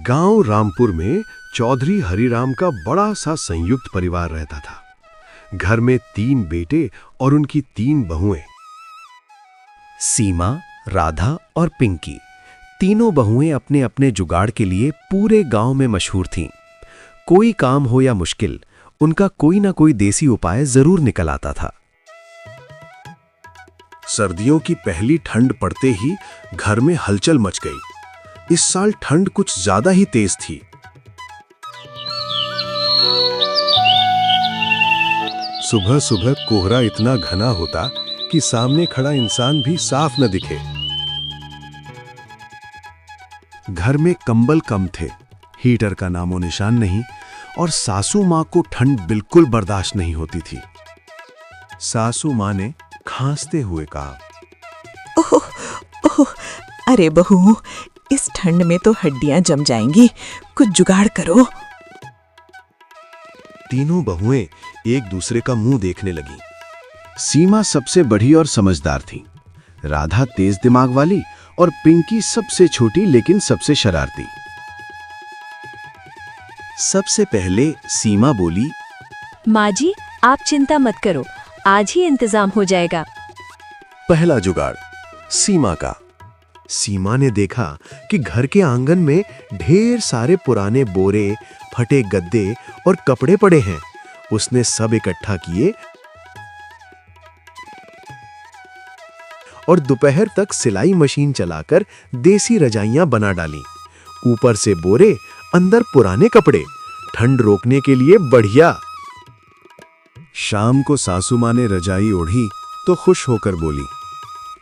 गांव रामपुर में चौधरी हरिराम का बड़ा सा संयुक्त परिवार रहता था। घर में 3 बेटे और उनकी 3 बहुएं। सीमा, राधा और पिंकी, तीनों बहुएं अपने अपने जुगाड़ के लिए पूरे गांव में मशहूर थीं। कोई काम हो या मुश्किल, उनका कोई ना कोई देसी उपाय जरूर निकल आता था। सर्दियों की पहली ठंड पड़ते ही घर में हलचल मच गई। इस साल ठंड कुछ ज्यादा ही तेज थी। सुबह सुबह कोहरा इतना घना होता कि सामने खड़ा इंसान भी साफ न दिखे। घर में कंबल कम थे, हीटर का नामो निशान नहीं, और सासू मां को ठंड बिल्कुल बर्दाश्त नहीं होती थी। सासू मां ने खांसते हुए कहा, ओह ओह, अरे बहू, इस ठंड में तो हड्डियां जम जाएंगी, कुछ जुगाड़ करो। तीनों बहुएं एक दूसरे का मुंह देखने लगी। सीमा सबसे बड़ी और समझदार थी, राधा तेज दिमाग वाली और पिंकी सबसे छोटी लेकिन सबसे शरारती। सबसे पहले सीमा बोली, माँ जी, आप चिंता मत करो, आज ही इंतजाम हो जाएगा। पहला जुगाड़ सीमा का। सीमा ने देखा कि घर के आंगन में ढेर सारे पुराने बोरे, फटे गद्दे और कपड़े पड़े हैं। उसने सब इकट्ठा किए और दोपहर तक सिलाई मशीन चलाकर देसी रजाइयां बना डाली। ऊपर से बोरे, अंदर पुराने कपड़े, ठंड रोकने के लिए बढ़िया। शाम को सासू मां ने रजाई ओढ़ी तो खुश होकर बोली,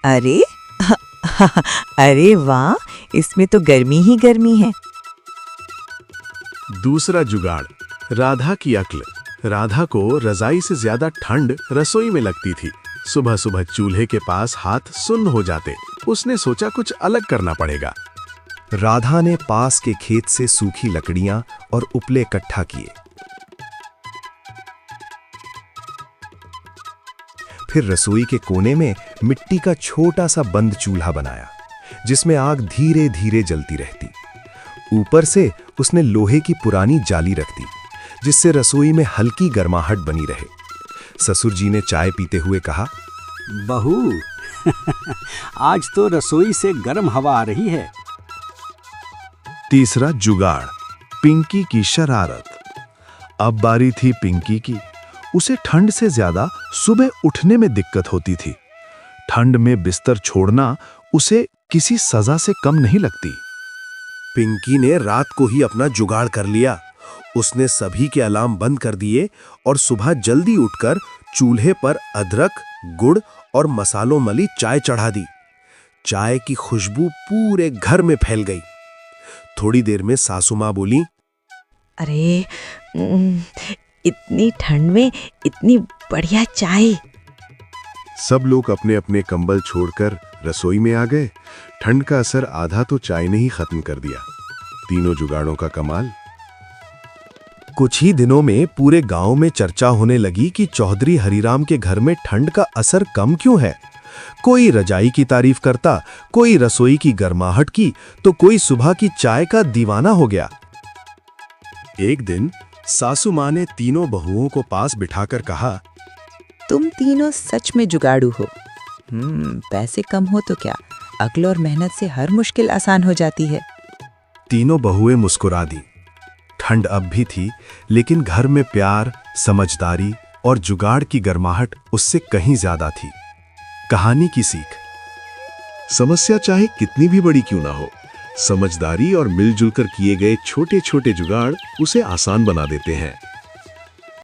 अरे अरे वाह, इसमें तो गर्मी ही गर्मी है। दूसरा जुगाड़ राधा की अक्ल। राधा को रजाई से ज्यादा ठंड रसोई में लगती थी। सुबह सुबह चूल्हे के पास हाथ सुन्न हो जाते। उसने सोचा कुछ अलग करना पड़ेगा। राधा ने पास के खेत से सूखी लकड़ियां और उपले इकट्ठा किए। फिर रसोई के कोने में मिट्टी का छोटा सा बंद चूल्हा बनाया, जिसमें आग धीरे धीरे जलती रहती। ऊपर से उसने लोहे की पुरानी जाली रख दी, जिससे रसोई में हल्की गर्माहट बनी रहे। ससुर जी ने चाय पीते हुए कहा, बहू, आज तो रसोई से गर्म हवा आ रही है। तीसरा जुगाड़ पिंकी की शरारत। अब बारी थी पिंकी की। उसे ठंड से ज्यादा सुबह उठने में दिक्कत होती थी। ठंड में बिस्तर छोड़ना उसे किसी सजा से कम नहीं लगती। पिंकी ने रात को ही अपना जुगाड़ कर लिया। उसने सभी के अलार्म बंद कर दिए और सुबह जल्दी उठकर चूल्हे पर अदरक, गुड़ और मसालों मली चाय चढ़ा दी। चाय की खुशबू पूरे घर में फैल गई। थोड़ी देर में सासू मां बोली, अरे इतनी ठंड में इतनी बढ़िया चाय। सब लोग अपने अपने कंबल छोड़कर रसोई में आ गए। ठंड का असर आधा तो चाय ने ही खत्म कर दिया। तीनों जुगाड़ों का कमाल। कुछ ही दिनों में पूरे गांव में चर्चा होने लगी कि चौधरी हरिराम के घर में ठंड का असर कम क्यों है। कोई रजाई की तारीफ करता, कोई रसोई की गर्माहट की, तो कोई सुबह की चाय का दीवाना हो गया। एक दिन सासू मां ने तीनों बहुओं को पास बिठाकर कहा, तुम तीनों सच में जुगाड़ू हो। पैसे कम हो तो क्या, अक्ल और मेहनत से हर मुश्किल आसान हो जाती है। तीनों बहुएं मुस्कुरा दी। ठंड अब भी थी, लेकिन घर में प्यार, समझदारी और जुगाड़ की गर्माहट उससे कहीं ज्यादा थी। कहानी की सीख। समस्या चाहे कितनी भी बड़ी क्यों ना हो, समझदारी और मिलजुल कर किए गए छोटे छोटे जुगाड़ उसे आसान बना देते हैं।